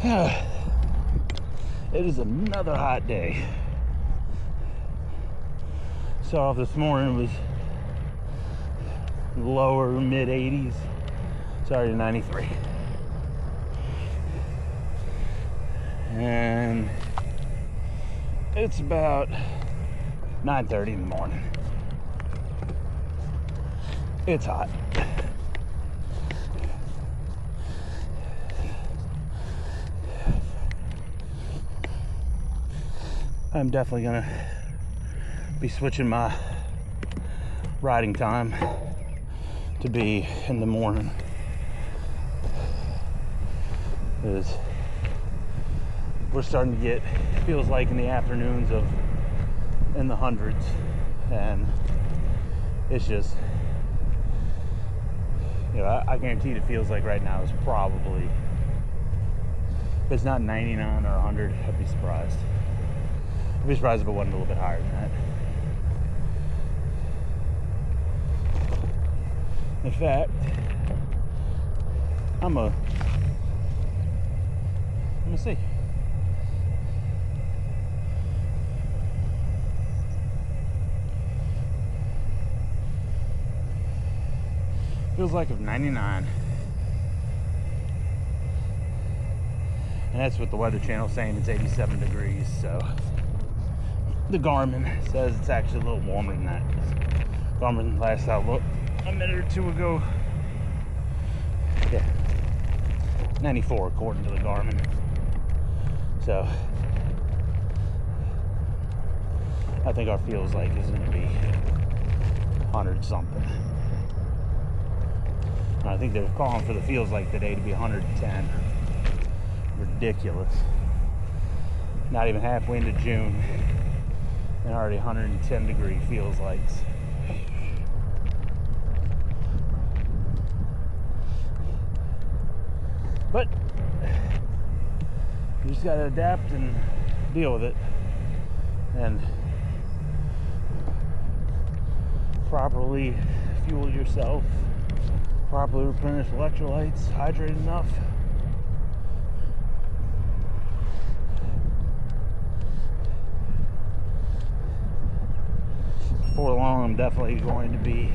It is another hot day. Start off this morning, it was lower mid 80s. Sorry to 93. And it's about 9:30 in the morning. It's hot. I'm definitely gonna be switching my riding time to be in the morning, because we're starting to get, feels like in the afternoons of in the hundreds, and it's just, you know, I guarantee it feels like right now is probably, if it's not 99 or 100, I'd be surprised. I'd be surprised if it wasn't a little bit higher than that. In fact, I'm gonna see. Feels like of 99. And that's what the Weather Channel saying, it's 87 degrees, so the Garmin says it's actually a little warmer than that. Garmin, last I looked a minute or two ago, yeah, 94 according to the Garmin. So I think our feels like is going to be 100 something. And I think they're calling for the feels like today to be 110. Ridiculous. Not even halfway into June and already 110 degree feels likes. But you just gotta adapt and deal with it, and properly fuel yourself, properly replenish electrolytes, hydrate enough. Before long, I'm definitely going to be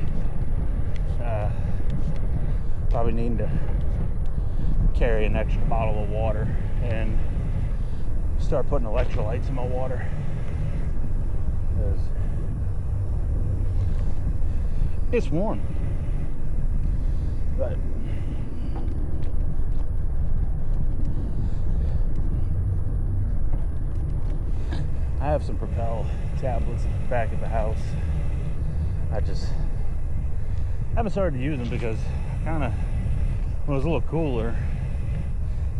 probably needing to carry an extra bottle of water and start putting electrolytes in my water, because it's warm. But I have some Propel tablets at the back of the house. I just haven't started to use them because kind of, when it was a little cooler,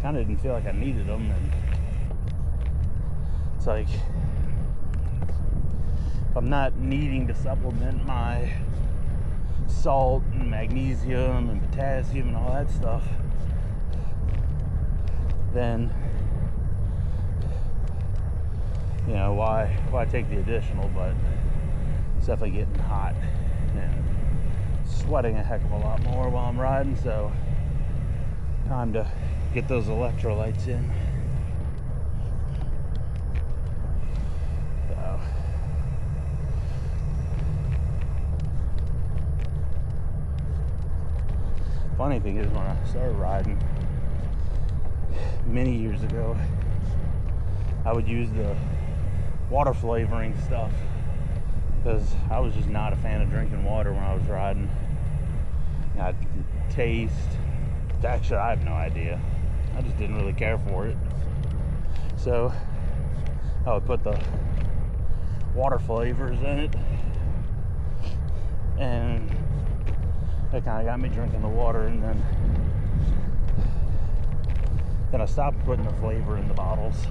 kind of didn't feel like I needed them. And it's like, if I'm not needing to supplement my salt and magnesium and potassium and all that stuff, then, you know, why take the additional? But it's definitely getting hot and sweating a heck of a lot more while I'm riding, so time to get those electrolytes in. So funny thing is, when I started riding many years ago, I would use the water flavoring stuff because I was just not a fan of drinking water when I was riding. I taste, actually I have no idea, I just didn't really care for it, so I would put the water flavors in it, and that kind of got me drinking the water. And then I stopped putting the flavor in the bottles.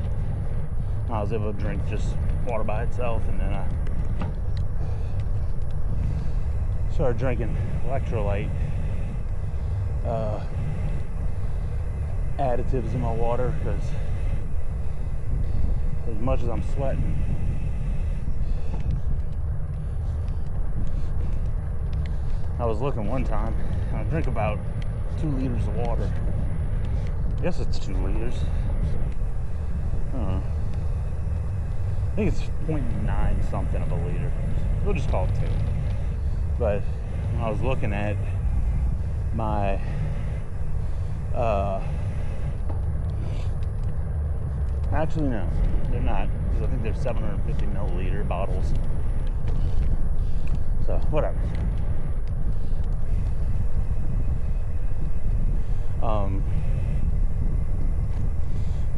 I was able to drink just water by itself, and then I started drinking electrolyte additives in my water, because as much as I'm sweating, I was looking one time, and I drink about 2 liters of water. I guess it's 2 liters. I don't know. I think it's 0.9 something of a liter. We'll just call it 2. But when I was looking at my actually no, they're not, because I think they're 750 milliliter bottles. So whatever.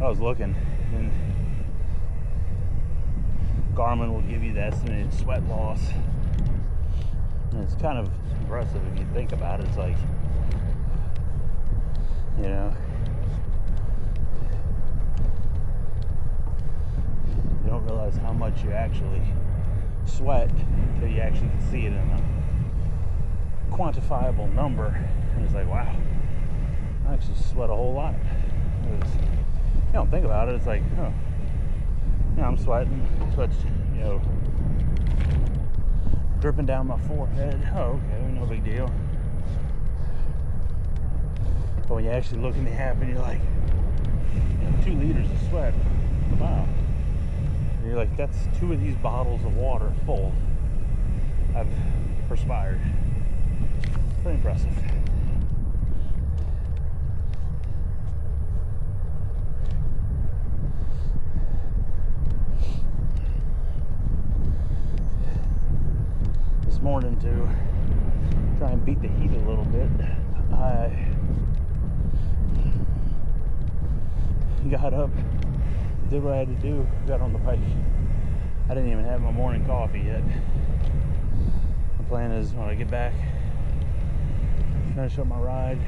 I was looking, and Garmin will give you the estimated sweat loss, and it's kind of impressive if you think about it. It's like, you know, you don't realize how much you actually sweat until you actually can see it in a quantifiable number, and it's like, wow, I actually sweat a whole lot. You don't think about it. It's like, oh, yeah, I'm sweating, sweat's, you know, dripping down my forehead. Oh, okay, no big deal. But when you actually look in the app and you're like, you know, 2 liters of sweat, wow. And you're like, that's 2 of these bottles of water full I've perspired. Pretty impressive. This morning, to try and beat the heat a little bit, I got up, did what I had to do, got on the bike. I didn't even have my morning coffee yet. The plan is, when I get back, finish up my ride,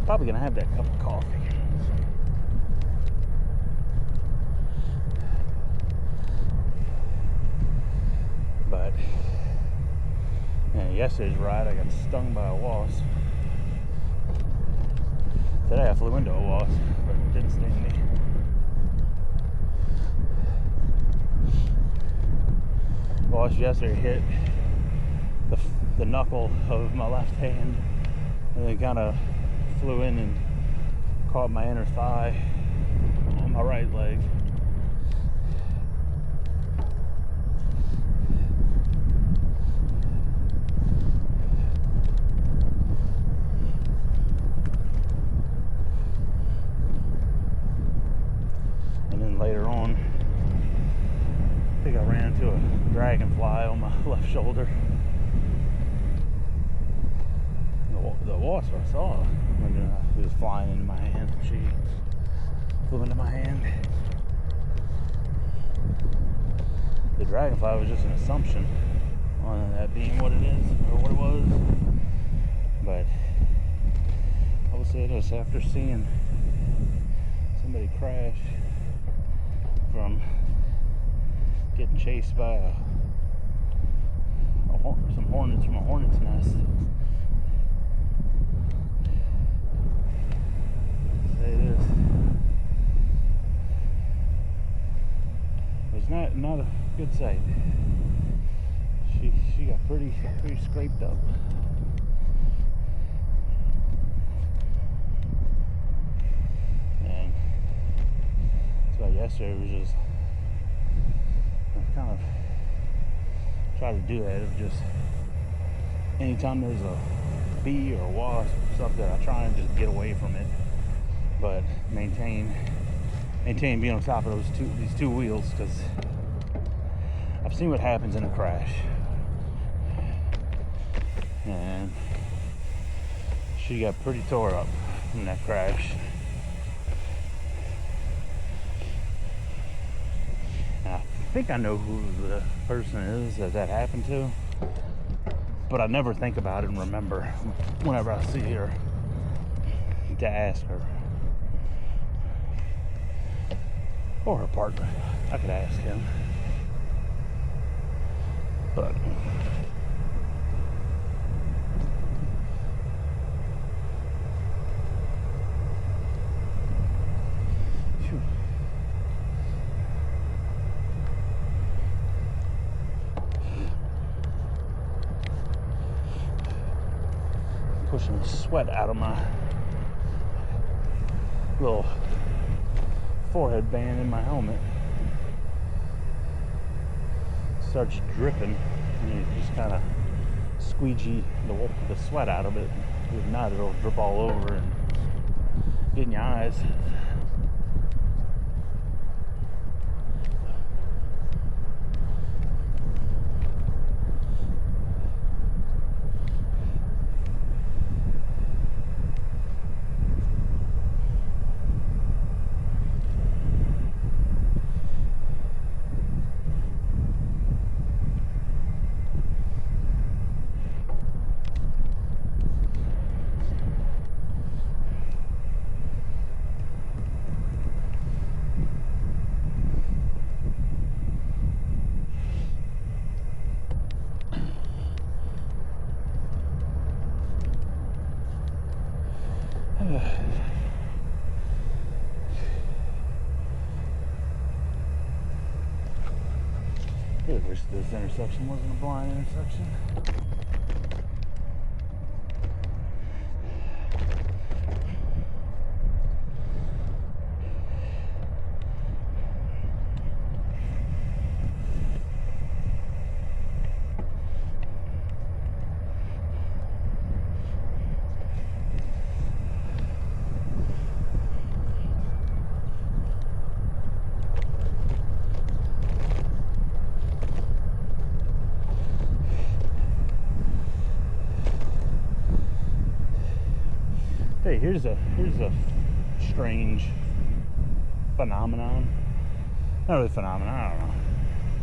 probably gonna have that cup of coffee. But yeah, yesterday's ride, I got stung by a wasp. Today I flew into a wasp, but it didn't sting me. Wasp yesterday hit the knuckle of my left hand, and it kind of flew in and caught my inner thigh on my right leg. Later on, I think I ran into a dragonfly on my left shoulder. The wasp I saw when it was flying into my hand. She flew into my hand. The dragonfly was just an assumption on that being what it is or what it was, but I will say this: after seeing somebody crash from getting chased by some hornets from a hornet's nest, say this, it's not a good sight. She got pretty scraped up. And so yesterday was just, I kind of try to do that of just anytime there's a bee or a wasp or something, I try and just get away from it, but maintain being on top of these two wheels, because I've seen what happens in a crash, and she got pretty tore up in that crash. I think I know who the person is that happened to, but I never think about it and remember whenever I see her to ask her, or her partner. I could ask him, but pushing sweat out of my little forehead band in my helmet starts dripping, and you just kind of squeegee the sweat out of it. If not, it'll drip all over and get in your eyes. I wish this intersection wasn't a blind intersection. Hey, here's a strange phenomenon. Not really phenomenon, I don't know.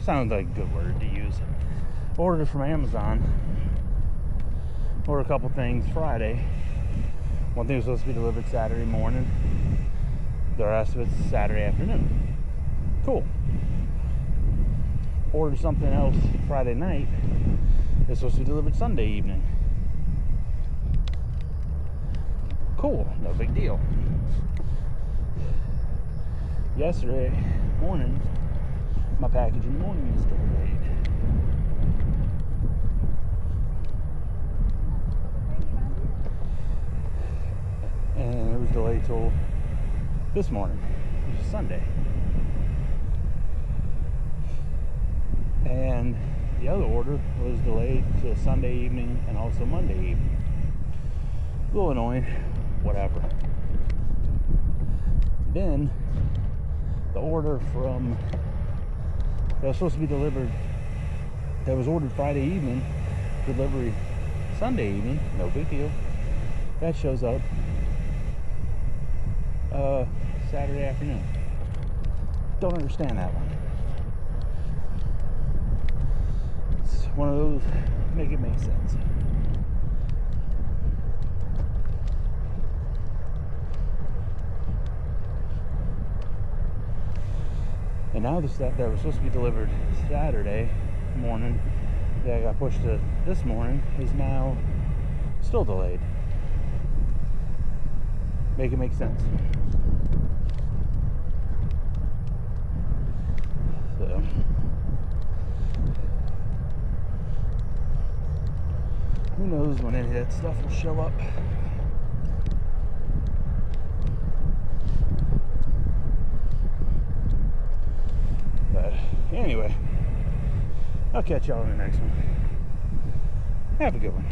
Sounds like a good word to use. Ordered from Amazon. Ordered a couple things Friday. One thing was supposed to be delivered Saturday morning. The rest of it's Saturday afternoon. Cool. Ordered something else Friday night. It's supposed to be delivered Sunday evening. Cool, no big deal. Yesterday morning, my package in the morning was delayed. And it was delayed till this morning, which is Sunday. And the other order was delayed to Sunday evening and also Monday evening. A little annoying. Whatever. Then the order from that was supposed to be delivered, that was ordered Friday evening, delivery Sunday evening, no big deal. That shows up Saturday afternoon. Don't understand that one. It's one of those, make it make sense. And now the stuff that was supposed to be delivered Saturday morning that got pushed to this morning is now still delayed. Make it make sense. So who knows when any of that stuff will show up. But anyway, I'll catch y'all in the next one. Have a good one.